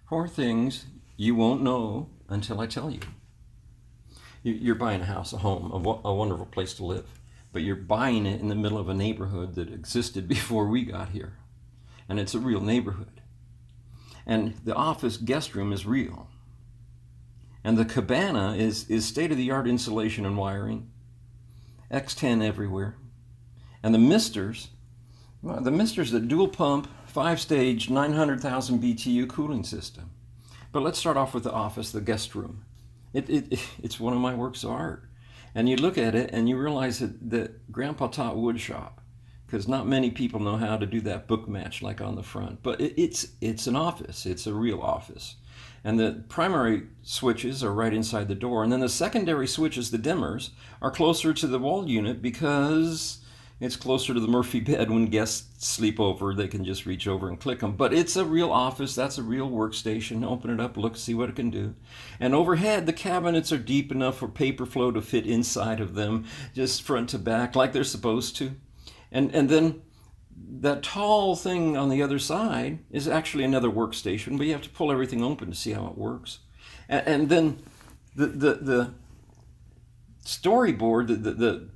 4 things you won't know until I tell you. You're buying a house, a home, a wonderful place to live, but you're buying it in the middle of a neighborhood that existed before we got here. And it's a real neighborhood. And the office guest room is real. And the Cabana is state-of-the-art insulation and wiring, X10 everywhere. And the misters, the dual pump, 5-stage, 900,000 BTU cooling system. But let's start off with the office, the guest room. It's one of my works of art. And you look at it and you realize that Grandpa taught wood shop, because not many people know how to do that book match like on the front. But it's an office. It's a real office. And the primary switches are right inside the door. And then the secondary switches, the dimmers, are closer to the wall unit because it's closer to the Murphy bed. When guests sleep over, they can just reach over and click them. But it's a real office. That's a real workstation. Open it up, look, see what it can do. And overhead, the cabinets are deep enough for paper flow to fit inside of them, just front to back, like they're supposed to. And then that tall thing on the other side is actually another workstation, but you have to pull everything open to see how it works. And then the storyboard, the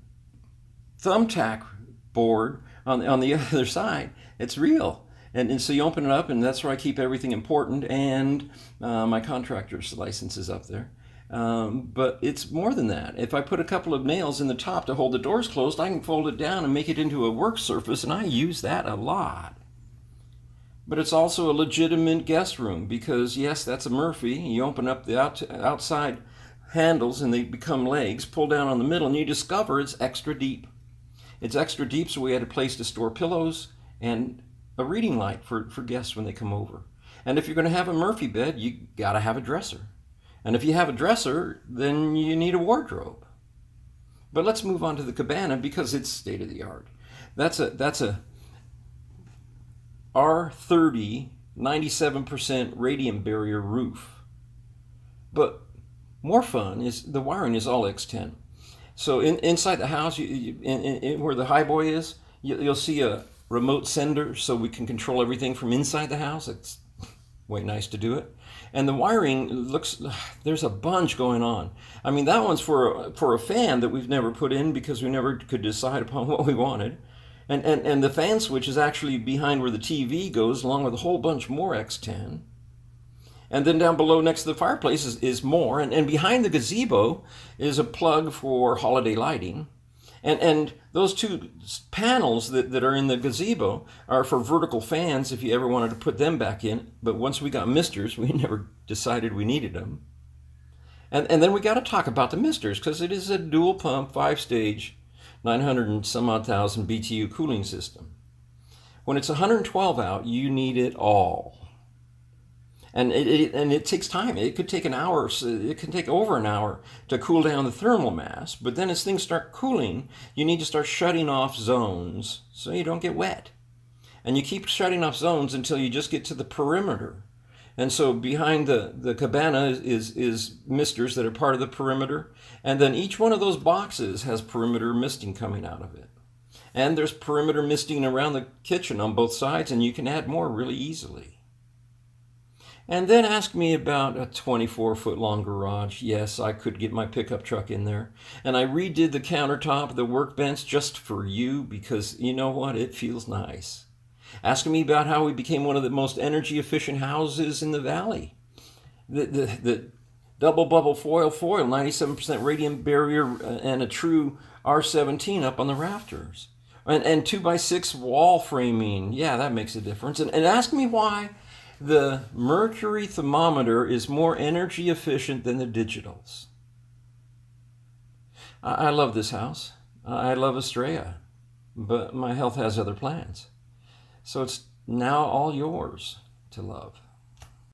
thumbtack board on the other side, it's real. And so you open it up, and that's where I keep everything important, and my contractor's license is up there. But it's more than that. If I put a couple of nails in the top to hold the doors closed, I can fold it down and make it into a work surface, and I use that a lot. But it's also a legitimate guest room because, yes, that's a Murphy. You open up the outside handles and they become legs, pull down on the middle, and you discover it's extra deep. It's extra deep, so we had a place to store pillows and a reading light for guests when they come over. And if you're going to have a Murphy bed, you got to have a dresser. And if you have a dresser, then you need a wardrobe. But let's move on to the Cabana because it's state of the art. That's a R30 97% radium barrier roof. But more fun is the wiring is all X10. So inside the house, where the high boy is, you'll see a remote sender, so we can control everything from inside the house. It's way nice to do it. And the wiring looks, there's a bunch going on. I mean, that one's for a fan that we've never put in because we never could decide upon what we wanted. And the fan switch is actually behind where the TV goes, along with a whole bunch more X10. And then down below next to the fireplace is more. And behind the gazebo is a plug for holiday lighting. And those 2 panels that are in the gazebo are for vertical fans if you ever wanted to put them back in. But once we got misters, we never decided we needed them. And then we got to talk about the misters because it is a dual pump, 5-stage, 900 and some odd thousand BTU cooling system. When it's 112 out, you need it all. And it takes time. It could take an hour. It can take over an hour to cool down the thermal mass. But then as things start cooling, you need to start shutting off zones so you don't get wet. And you keep shutting off zones until you just get to the perimeter. And so behind the Cabana is misters that are part of the perimeter. And then each one of those boxes has perimeter misting coming out of it. And there's perimeter misting around the kitchen on both sides, and you can add more really easily. And then ask me about a 24-foot long garage. Yes, I could get my pickup truck in there. And I redid the countertop, the workbench, just for you because, you know what, it feels nice. Asking me about how we became one of the most energy-efficient houses in the valley. The double bubble foil, 97% radium barrier, and a true R17 up on the rafters. And 2x6 wall framing. Yeah, that makes a difference. And ask me why the mercury thermometer is more energy efficient than the digitals. I love this house. I love Estrella, but my health has other plans. So it's now all yours to love.